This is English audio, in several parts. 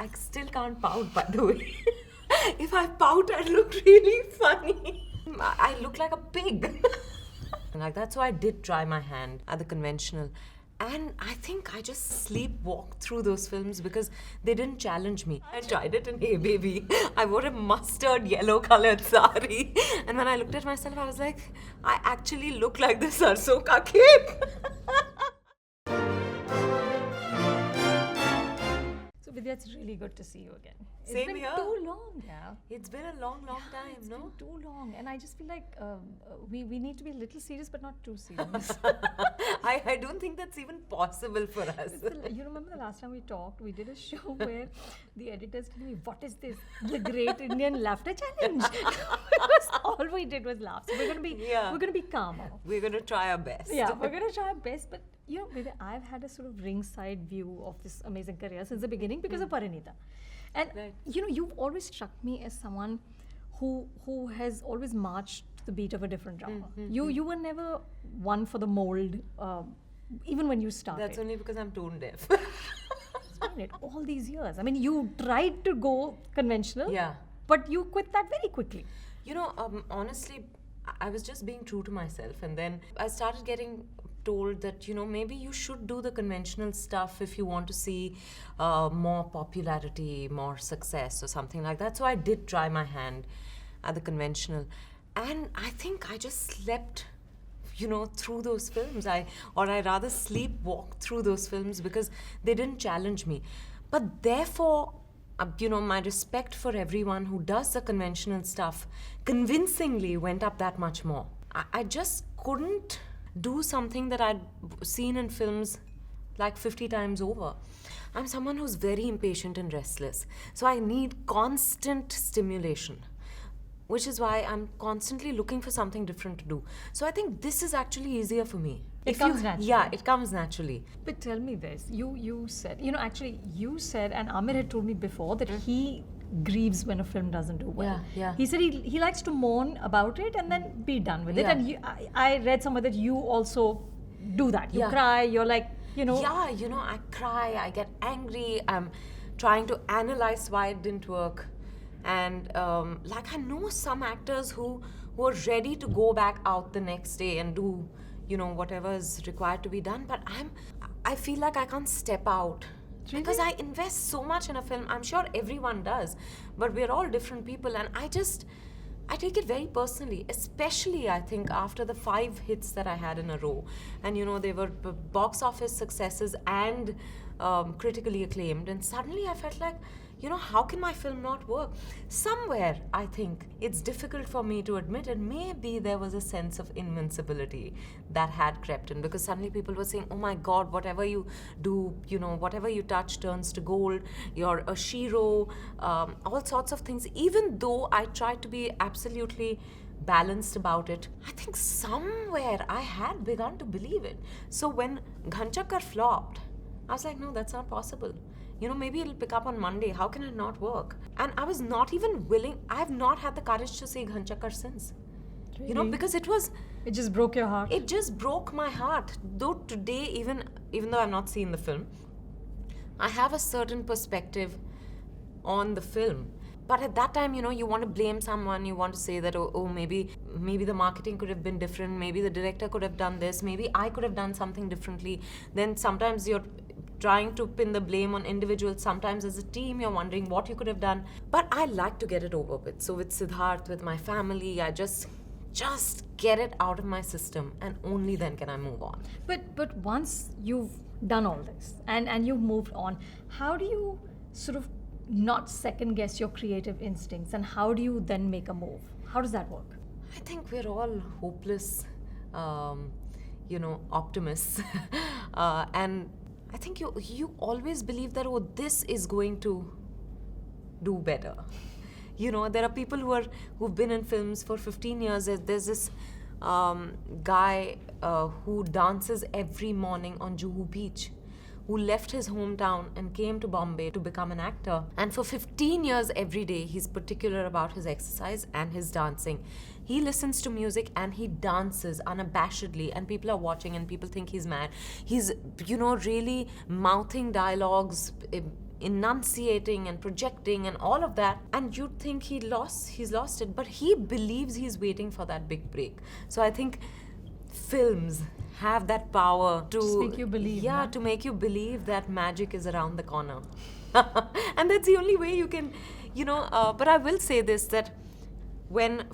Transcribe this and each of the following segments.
I still can't pout, by the way. If I pout, I look really funny. I look like a pig. Like, that's why I did try my hand at the conventional. And I think I just sleepwalked through those films because they didn't challenge me. I tried it in Heyy Babyy. I wore a mustard yellow colored sari. And when I looked at myself, I was like, I actually look like the sarson ka khet. So Vidya, it's really good to see you again. Same it's been here. too long, yeah. It's been a long time, It's no? been too long, and I just feel like we need to be a little serious, but not too serious. I don't think that's even possible for us. You remember the last time we talked? We did a show where the editors told me, "What is this? The Great Indian Laughter Challenge." Because all we did was laugh. So we're gonna be calmer. We're gonna try our best. Yeah, we're gonna try our best, but you know, Vidya, I've had a sort of ringside view of this amazing career since the beginning because of Parinita. And you know, you've always struck me as someone who has always marched to the beat of a different drama. You were never one for the mold, even when you started. That's only because I'm tone deaf. All these years. I mean, you tried to go conventional, Yeah. but you quit that very quickly. You know, honestly, I was just being true to myself, and then I started getting told that, you know, maybe you should do the conventional stuff if you want to see more popularity, more success or something like that. So I did try my hand at the conventional, and I think I just slept, you know, through those films. I rather sleepwalked through those films because they didn't challenge me. But therefore, you know, my respect for everyone who does the conventional stuff convincingly went up that much more. I just couldn't do something that I'd seen in films like 50 times over. I'm someone who's very impatient and restless, so I need constant stimulation, which is why I'm constantly looking for something different to do. So I think this is actually easier for me. It comes naturally. Yeah, it comes naturally. But tell me this, you said, you know, actually you said, and Amir had told me before that he grieves when a film doesn't do well. Yeah. He said he likes to mourn about it and then be done with it. Yeah. And I read somewhere that you also do that. You cry, you're like, you know. Yeah, you know, I cry, I get angry, I'm trying to analyze why it didn't work. And like, I know some actors who are ready to go back out the next day and do, you know, whatever is required to be done, but I feel like I can't step out. Really? Because I invest so much in a film. I'm sure everyone does, but we're all different people, and I take it very personally, especially I think after the 5 hits that I had in a row. And you know, they were box office successes and critically acclaimed, and suddenly I felt like, you know, how can my film not work? Somewhere, I think, it's difficult for me to admit, and maybe there was a sense of invincibility that had crept in, because suddenly people were saying, oh my God, whatever you do, you know, whatever you touch turns to gold, you're a shiro, all sorts of things. Even though I tried to be absolutely balanced about it, I think somewhere I had begun to believe it. So when Ghanchakkar flopped, I was like, no, that's not possible. You know, maybe it'll pick up on Monday. How can it not work? And I was not even willing. I have not had the courage to see Ghanchakkar since. Really? You know, because it just broke your heart. It just broke my heart. Though today, even though I've not seen the film, I have a certain perspective on the film. But at that time, you know, you want to blame someone. You want to say that, oh, maybe the marketing could have been different. Maybe the director could have done this. Maybe I could have done something differently. Then sometimes you're trying to pin the blame on individuals. Sometimes as a team, you're wondering what you could have done. But I like to get it over with. So with Siddharth, with my family, I just get it out of my system, and only then can I move on. But once you've done all this and you've moved on, how do you sort of not second guess your creative instincts, and how do you then make a move? How does that work? I think we're all hopeless, you know, optimists. And I think you always believe that, oh, this is going to do better. You know, there are people who've been in films for 15 years. There's this guy who dances every morning on Juhu Beach, who left his hometown and came to Bombay to become an actor. And for 15 years every day, he's particular about his exercise and his dancing. He listens to music and he dances unabashedly, and people are watching and people think he's mad. He's, you know, really mouthing dialogues enunciating and projecting and all of that, and you'd think he's lost it, but he believes he's waiting for that big break. So I think films have that power to Just make you believe, yeah, huh? to make you believe that magic is around the corner. And that's the only way you can, but I will say this, that when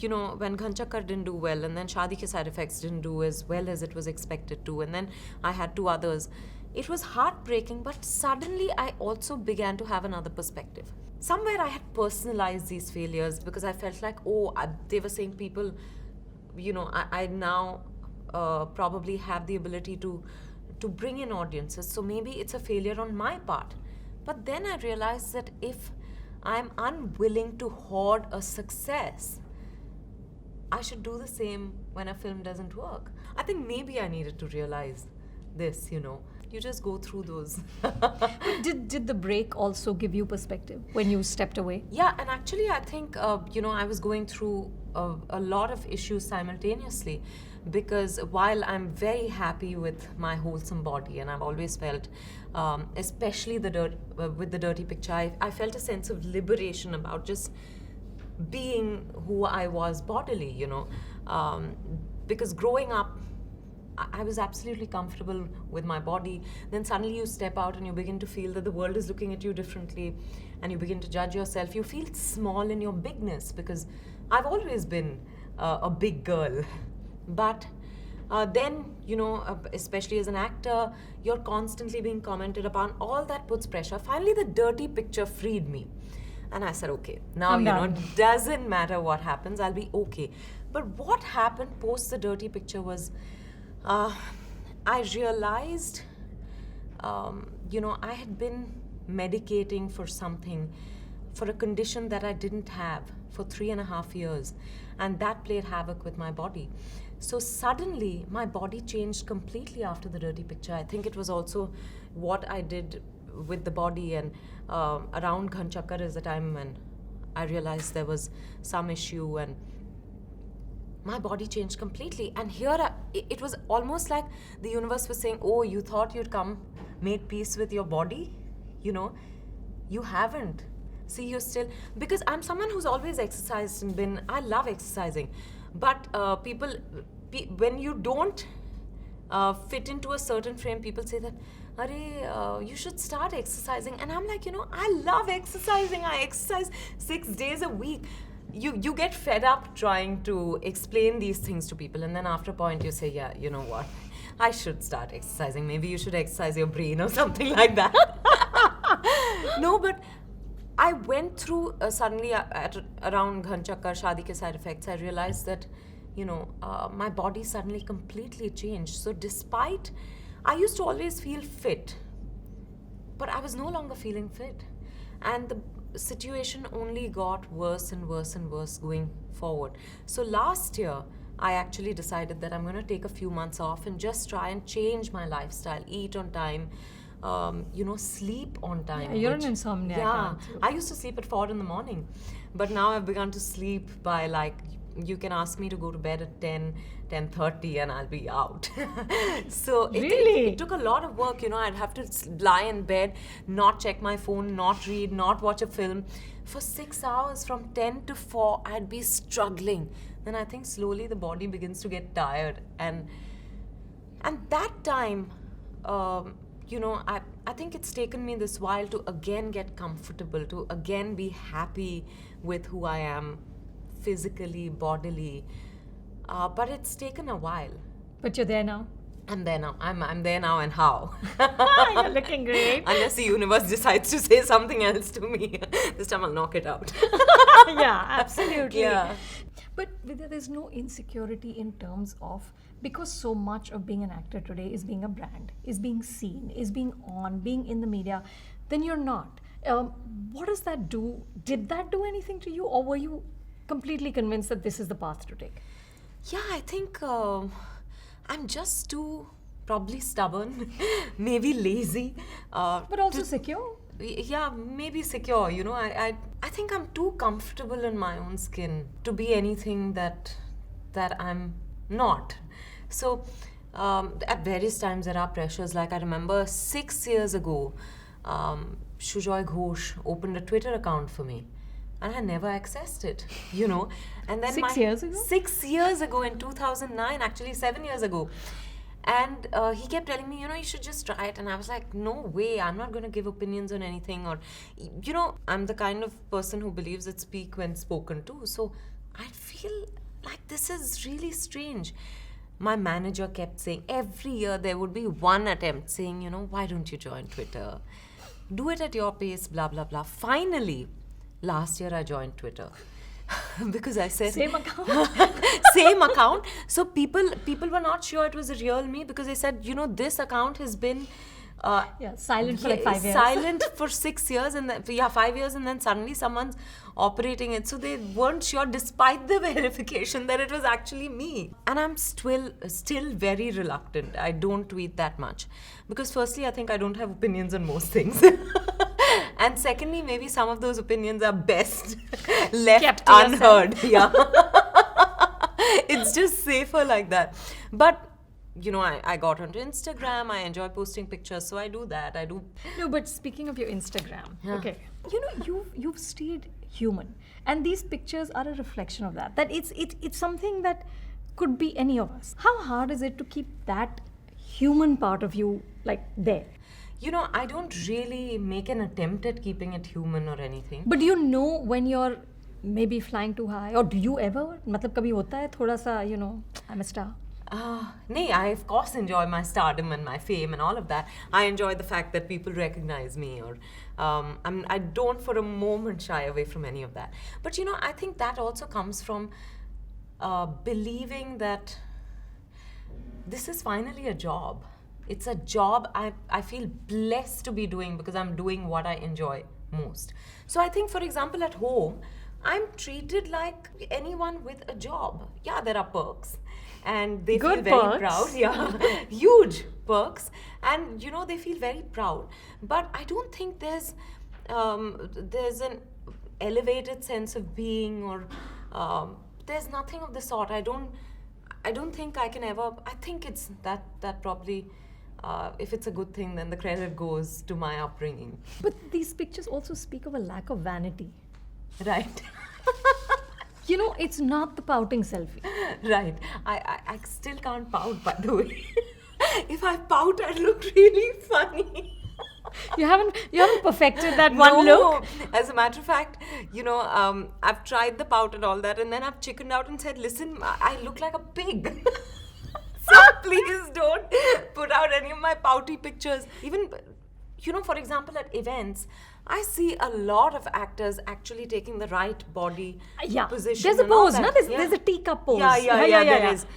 when Ghanchakar didn't do well, and then Shaadi Ke Side Effects didn't do as well as it was expected to, and then I had two others, it was heartbreaking, but suddenly I also began to have another perspective. Somewhere I had personalized these failures because I felt like, they were saying people, I now probably have the ability to bring in audiences, so maybe it's a failure on my part. But then I realized that if I'm unwilling to hoard a success, I should do the same when a film doesn't work. I think maybe I needed to realize this, You just go through those. Did the break also give you perspective when you stepped away? Yeah, and actually I think, I was going through a lot of issues simultaneously, because while I'm very happy with my wholesome body, and I've always felt, especially with the dirty picture, I felt a sense of liberation about just being who I was bodily, because growing up, I was absolutely comfortable with my body. Then suddenly you step out and you begin to feel that the world is looking at you differently, and you begin to judge yourself. You feel small in your bigness, because I've always been a big girl. But then, especially as an actor, you're constantly being commented upon. All that puts pressure. Finally, the dirty picture freed me. And I said, okay, now, I'm done. doesn't matter what happens, I'll be okay. But what happened post the dirty picture was, I realized, I had been medicating for something, for a condition that I didn't have for 3.5 years. And that played havoc with my body. So suddenly, my body changed completely after the dirty picture. I think it was also what I did with the body, and around Ghanchakar is the time when I realized there was some issue, and my body changed completely. And here it was almost like the universe was saying, oh, you thought you'd made peace with your body? You haven't. See, you're still, because I'm someone who's always exercised and I love exercising, but when you don't fit into a certain frame, people say that, you should start exercising. And I'm like, I love exercising. I exercise 6 days a week. You get fed up trying to explain these things to people, and then after a point you say, yeah, you know what, I should start exercising. Maybe you should exercise your brain or something like that. No, but I went through suddenly around Ghanchakar, Shaadi Ke Side Effects, I realized that, my body suddenly completely changed. So despite, I used to always feel fit, but I was no longer feeling fit. And the situation only got worse and worse and worse going forward. So last year, I actually decided that I'm going to take a few months off and just try and change my lifestyle, eat on time, sleep on time. Yeah, you're an insomniac. Yeah, aren't you? I used to sleep at 4 in the morning, but now I've begun to sleep by you can ask me to go to bed at 10:30 and I'll be out. So Really? it took a lot of work, I'd have to lie in bed, not check my phone, not read, not watch a film. For 6 hours from 10 to 4, I'd be struggling. Then I think slowly the body begins to get tired. And that time, I think it's taken me this while to again get comfortable, to again be happy with who I am physically, bodily. But it's taken a while. But you're there now. I'm there now. I'm there now, and how? You're looking great. Unless the universe decides to say something else to me. This time I'll knock it out. Yeah, absolutely. Yeah. But Vidya, there's no insecurity in terms of, because so much of being an actor today is being a brand, is being seen, is being being in the media, then you're not. What does that do? Did that do anything to you, or were you completely convinced that this is the path to take? Yeah, I think I'm just too probably stubborn, maybe lazy. But also secure. Yeah, maybe secure. I think I'm too comfortable in my own skin to be anything that I'm not. So at various times there are pressures. Like I remember 6 years ago, Shujoy Ghosh opened a Twitter account for me. And I never accessed it, you know. And then 6 years ago? 6 years ago in 2009, actually 7 years ago. And he kept telling me, you know, you should just try it. And I was like, no way, I'm not going to give opinions on anything. Or, you know, I'm the kind of person who believes that speak when spoken to. So I feel like this is really strange. My manager kept saying, every year there would be one attempt saying, you know, why don't you join Twitter? Do it at your pace, blah, blah, blah. Finally, last year I joined Twitter. Because I said Same account. same account. So people were not sure it was a real me because they said, you know, this account has been Silent for like 5 years. silent for 6 years and 5 years, and then suddenly someone's operating it. So they weren't sure, despite the verification, that it was actually me. And I'm still very reluctant. I don't tweet that much because firstly, I think I don't have opinions on most things. And secondly, maybe some of those opinions are best left Kept to unheard. Yeah. It's just safer like that. But, you know, I got onto Instagram. I enjoy posting pictures. So I do that. No, but speaking of your Instagram, okay, you know, you've stayed human. And these pictures are a reflection of that. That it's something that could be any of us. How hard is it to keep that human part of you, like, there? You know, I don't really make an attempt at keeping it human or anything. But do you know when you're maybe flying too high? Or do you ever? मतलब कभी होता है थोड़ा सा, you know, I'm a star? Nay, I of course enjoy my stardom and my fame and all of that. I enjoy the fact that people recognize me, or I don't for a moment shy away from any of that. But you know, I think that also comes from believing that this is finally a job. It's a job I feel blessed to be doing because I'm doing what I enjoy most. So I think, for example, at home, I'm treated like anyone with a job. Yeah, there are perks. And they Good feel very perks. proud. Yeah, huge perks. And, you know, they feel very proud. But I don't think there's an elevated sense of being, or there's nothing of the sort. I don't think I can ever. I think it's that probably. If it's a good thing, then the credit goes to my upbringing. But these pictures also speak of a lack of vanity. Right. You know, it's not the pouting selfie. Right. I still can't pout, by the way. If I pout, I look really funny. You haven't perfected that one look. As a matter of fact, you know, I've tried the pout and all that, and then I've chickened out and said, listen, I look like a pig. So please don't put out any of my pouty pictures. Even, you know, for example, at events, I see a lot of actors actually taking the right body position. There's a and all pose, that. no? There's a teacup pose. Yeah, there is.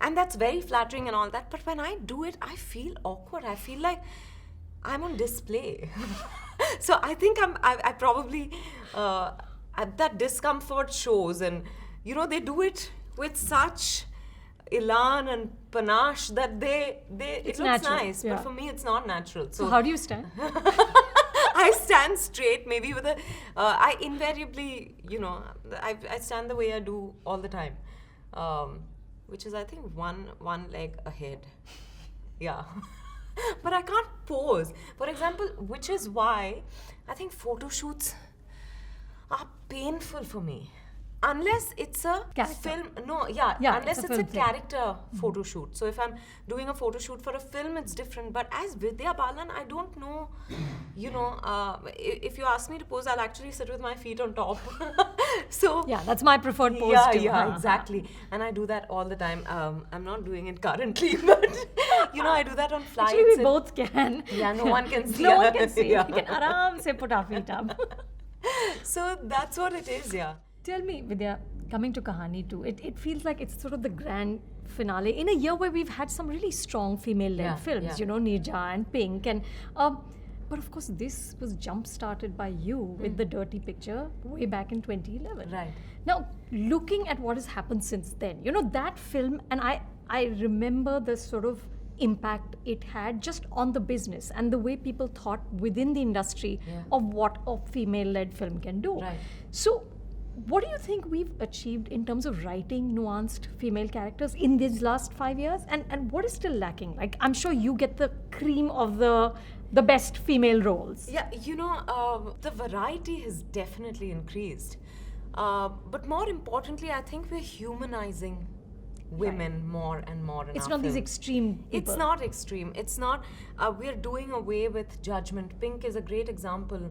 And that's very flattering and all that. But when I do it, I feel awkward. I feel like I'm on display. So I think I probably, that discomfort shows. And, you know, they do it with such elan and panache that it looks natural, nice. But for me, it's not natural. So how do you stand? I stand straight, maybe with I invariably, you know, I stand the way I do all the time, which is, I think, one leg ahead. Yeah. But I can't pose. For example, which is why I think photo shoots are painful for me. Unless it's a character. film, unless it's a character photo shoot. So if I'm doing a photo shoot for a film, it's different. But as Vidya Balan, I don't know, you know, if you ask me to pose, I'll actually sit with my feet on top. So yeah, that's my preferred pose too. Yeah, exactly. And I do that all the time. I'm not doing it currently, but, you know, I do that on flights. Actually, we both can. Yeah, no one can see. No one can see. Yeah. We can aram se put our feet up. So that's what it is, yeah. Tell me, Vidya, coming to Kahaani too, it feels like it's sort of the grand finale in a year where we've had some really strong female-led films, you know, Nirja and Pink. And but of course, this was jump-started by you with The Dirty Picture way back in 2011. Right. Now, looking at what has happened since then, you know, that film, and I remember the sort of impact it had just on the business and the way people thought within the industry of what a female-led film can do. Right. So, what do you think we've achieved in terms of writing nuanced female characters in these last 5 years? And what is still lacking? Like, I'm sure you get the cream of the the best female roles? Yeah, the variety has definitely increased. But more importantly, I think we're humanizing women more and more in It's our not these films. extreme people. It's not extreme. It's not. We're doing away with judgment. Pink is a great example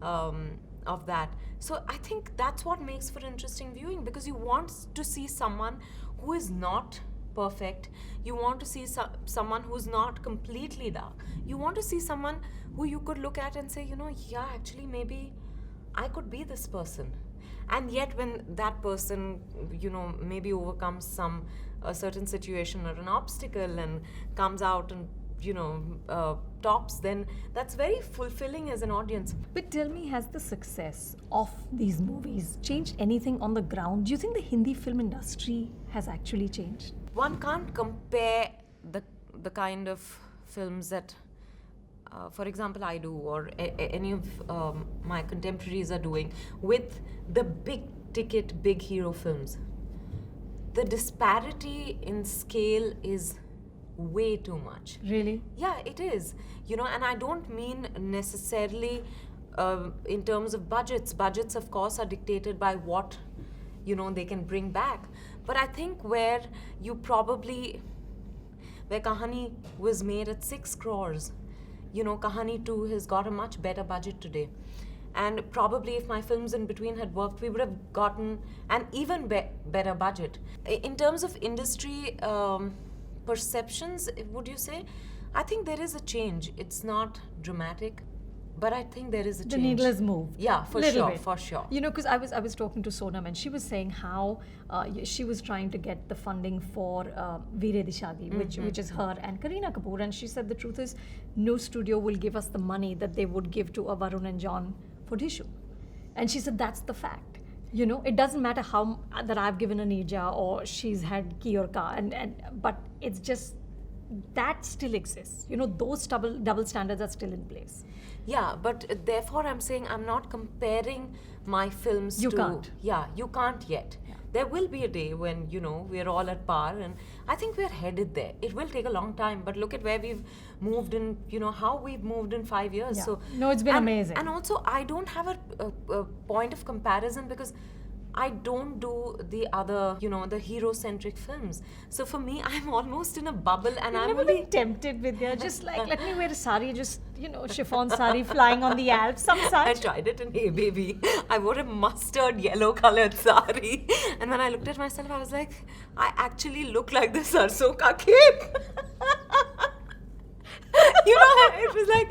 of that. So I think that's what makes for interesting viewing, because you want to see someone who is not perfect. You want to see someone who's not completely dark. You want to see someone who you could look at and say, yeah, actually, maybe I could be this person. And yet when that person, maybe overcomes a certain situation or an obstacle and comes out and, tops, then that's very fulfilling as an audience. But tell me, has the success of these movies changed anything on the ground? Do you think the Hindi film industry has actually changed? One can't compare the kind of films that, for example, I do, or any of my contemporaries are doing, with the big ticket, big hero films. The disparity in scale is way too much. Really? Yeah, it is. And I don't mean necessarily in terms of budgets. Budgets, of course, are dictated by what, they can bring back. But I think where Kahaani was made at 6 crores, Kahaani 2 has got a much better budget today. And probably if my films in between had worked, we would have gotten an even better budget. In terms of industry perceptions, would you say? I think there is a change. It's not dramatic, but I think there is a change. The needle has moved. Yeah, for sure. Because I was talking to Sonam, and she was saying how she was trying to get the funding for Veere Di Shaadi, which is her and Kareena Kapoor, and she said the truth is no studio will give us the money that they would give to a Varun and John for Dhishu. And she said that's the fact. It doesn't matter how that I've given a Nirja or she's had Ki or Ka, but it's just that still exists. Those double standards are still in place. Yeah, but therefore I'm saying I'm not comparing my films to... You can't. Yeah, you can't yet. Yeah. There will be a day when, we're all at par, and I think we're headed there. It will take a long time, but look at where we've moved in, how we've moved in 5 years. Yeah. So no, it's been amazing. And also, I don't have a point of comparison, because I don't do the other, the hero-centric films. So for me, I'm almost in a bubble, and You've I'm never been tempted, Vidya, just like, let me wear a sari, just, chiffon sari flying on the Alps, some such. I tried it in Heyy Babyy. I wore a mustard yellow-colored sari, and when I looked at myself, I was like, I actually look like the sarson ka khet. It was like,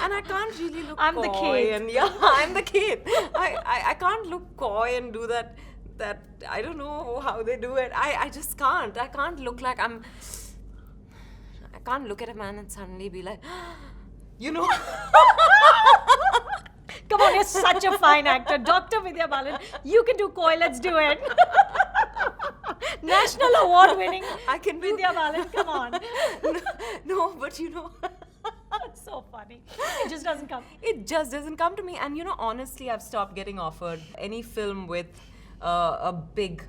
and I can't really look I'm coy. The khet. And I'm the khet. I can't look coy and do that, I don't know how they do it. I just can't. I can't look like I can't look at a man and suddenly be like, Come on, you're such a fine actor. Dr. Vidya Balan, you can do koi, let's do it. National award winning Vidya Balan, come on. No, but It's so funny. It just doesn't come. It just doesn't come to me. And honestly, I've stopped getting offered any film with a big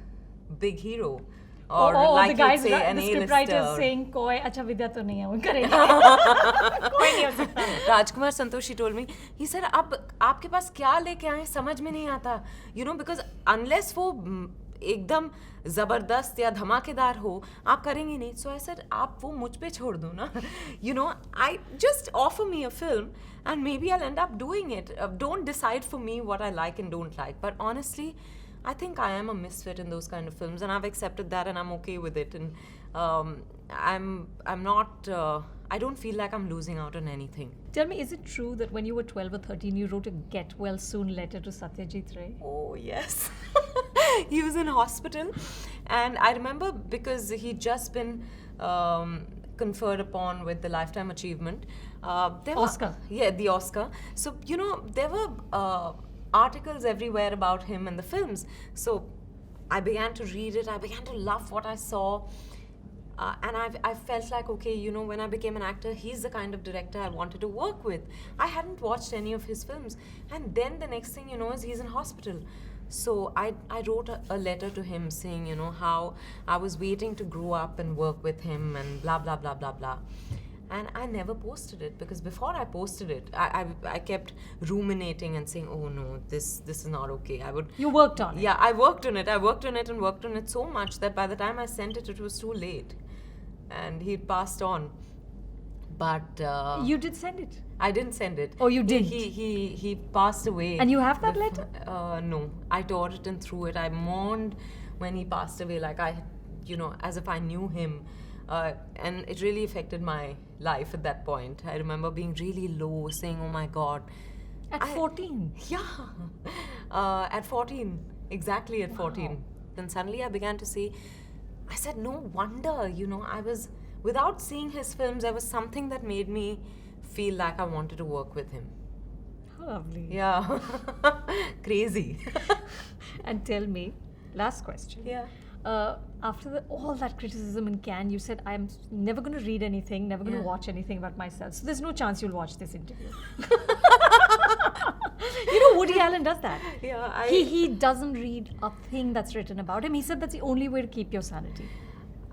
hero. Or like the guys, you'd say, an the A-lister. scriptwriters saying, koi, acha Vidya to nahi hai, wo karega. Koi nahi ho sakta. Rajkumar Santosh, he told me, he said, अब आपके पास क्या लेके आए समझ में नहीं आता. Because unless वो एकदम जबरदस्त या धमाकेदार हो, आप करेंगे नहीं. So I said, आप वो मुझ पे छोड़ दो ना. I just offer me a film and maybe I'll end up doing it. Don't decide for me what I like and don't like. But honestly, I think I am a misfit in those kind of films, and I've accepted that, and I'm okay with it. And I'm not. I don't feel like I'm losing out on anything. Tell me, is it true that when you were 12 or 13, you wrote a get well soon letter to Satyajit Ray? Oh yes, he was in hospital, and I remember because he'd just been conferred upon with the Lifetime Achievement. Oscar. The Oscar. So there were articles everywhere about him and the films. So I began to read it. I began to love what I saw. And I felt like, okay, when I became an actor, he's the kind of director I wanted to work with. I hadn't watched any of his films. And then the next thing is he's in hospital. So I wrote a letter to him saying, how I was waiting to grow up and work with him and blah, blah, blah, blah, blah. And I never posted it because before I posted it, I kept ruminating and saying, oh no, this is not okay. You worked on it. Yeah, I worked on it. I worked on it and worked on it so much that by the time I sent it, it was too late. And he'd passed on. But you did send it. I didn't send it. Oh, you didn't? He passed away. And you have that letter? No. I tore it and threw it. I mourned when he passed away, like as if I knew him. And it really affected my life at that point. I remember being really low, saying, oh my God. At 14? Yeah. At 14. Exactly at 14. Then suddenly I began to see, I said, no wonder, I was, without seeing his films, there was something that made me feel like I wanted to work with him. How lovely. Yeah. Crazy. And tell me, last question. Yeah. After all that criticism in Cannes, you said, I'm never going to read anything, never going to watch anything about myself. So there's no chance you'll watch this interview. Woody Allen does that. Yeah, He doesn't read a thing that's written about him. He said that's the only way to keep your sanity.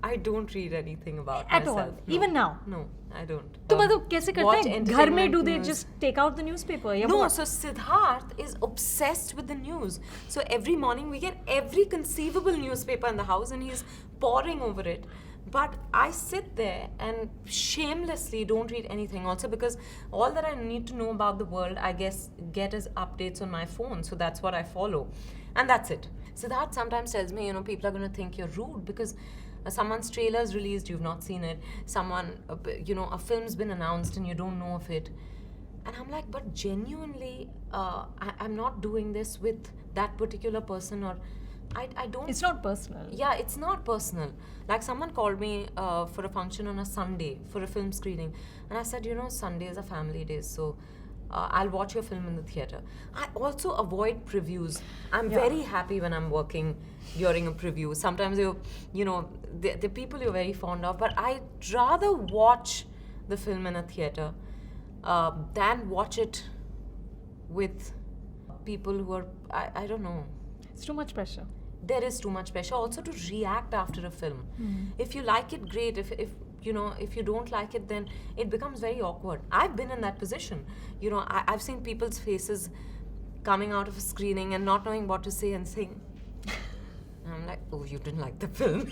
I don't read anything about At myself. all? No. Even now? No, I don't. तो मतलब कैसे करते हैं? घर में do they just take out the newspaper? No, so Siddharth is obsessed with the news. So every morning we get every conceivable newspaper in the house and he's poring over it. But I sit there and shamelessly don't read anything also because all that I need to know about the world, I guess, get as updates on my phone. So that's what I follow. And that's it. Siddharth sometimes tells me, people are going to think you're rude because someone's trailer is released, you've not seen it. A film's been announced and you don't know of it. And I'm like, but genuinely, I'm not doing this with that particular person or I don't... It's not personal. Yeah, it's not personal. Like someone called me for a function on a Sunday for a film screening. And I said, Sundays are family days, so I'll watch your film in the theatre. I also avoid previews. I'm very happy when I'm working during a preview. Sometimes the people you're very fond of, but I'd rather watch the film in a theatre than watch it with people who are, I don't know. It's too much pressure. There is too much pressure also to react after a film. If you like it, great. If you don't like it, then it becomes very awkward. I've been in that position. I've seen people's faces coming out of a screening and not knowing what to say and saying, I'm like, oh, you didn't like the film.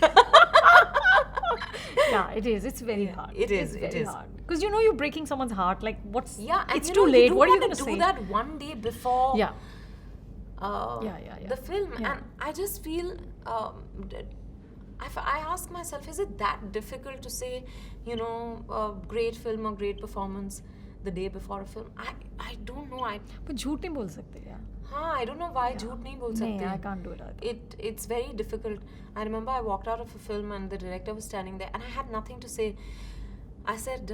Yeah, it is. It's very hard. It is. It's very it is hard. Because you're breaking someone's heart. Like, what's... Yeah, and it's too late. What are you going to do say? that one day before the film. Yeah. And I just feel... I ask myself, is it that difficult to say, a great film or great performance the day before a film? I don't know. But झूठ नहीं बोल सकते यार. I don't know why झूठ नहीं बोल सकते. No, I can't do it. It's very difficult. I remember I walked out of a film and the director was standing there and I had nothing to say. I said,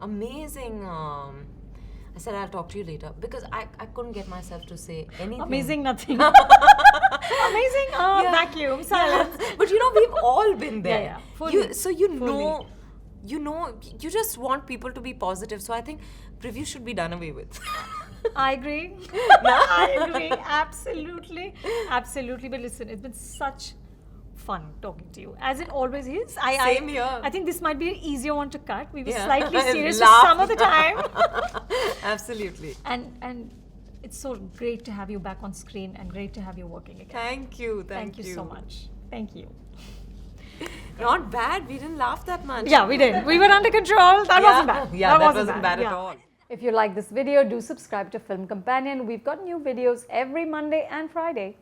amazing. I said, I'll talk to you later because I couldn't get myself to say anything. Amazing nothing. Amazing vacuum, silence. But we've all been there. Yeah. Fully. You just want people to be positive. So I think preview should be done away with. I agree. I agree. Absolutely. Absolutely. But listen, it's been such fun talking to you, as it always is. Same here. I think this might be an easier one to cut. We were slightly serious for some of the time. Absolutely. And it's so great to have you back on screen and great to have you working again. Thank you. Thank you so much. Thank you. Not bad. We didn't laugh that much. Yeah, we did. We were under control. That wasn't bad. Yeah, that wasn't bad at all. If you like this video, do subscribe to Film Companion. We've got new videos every Monday and Friday.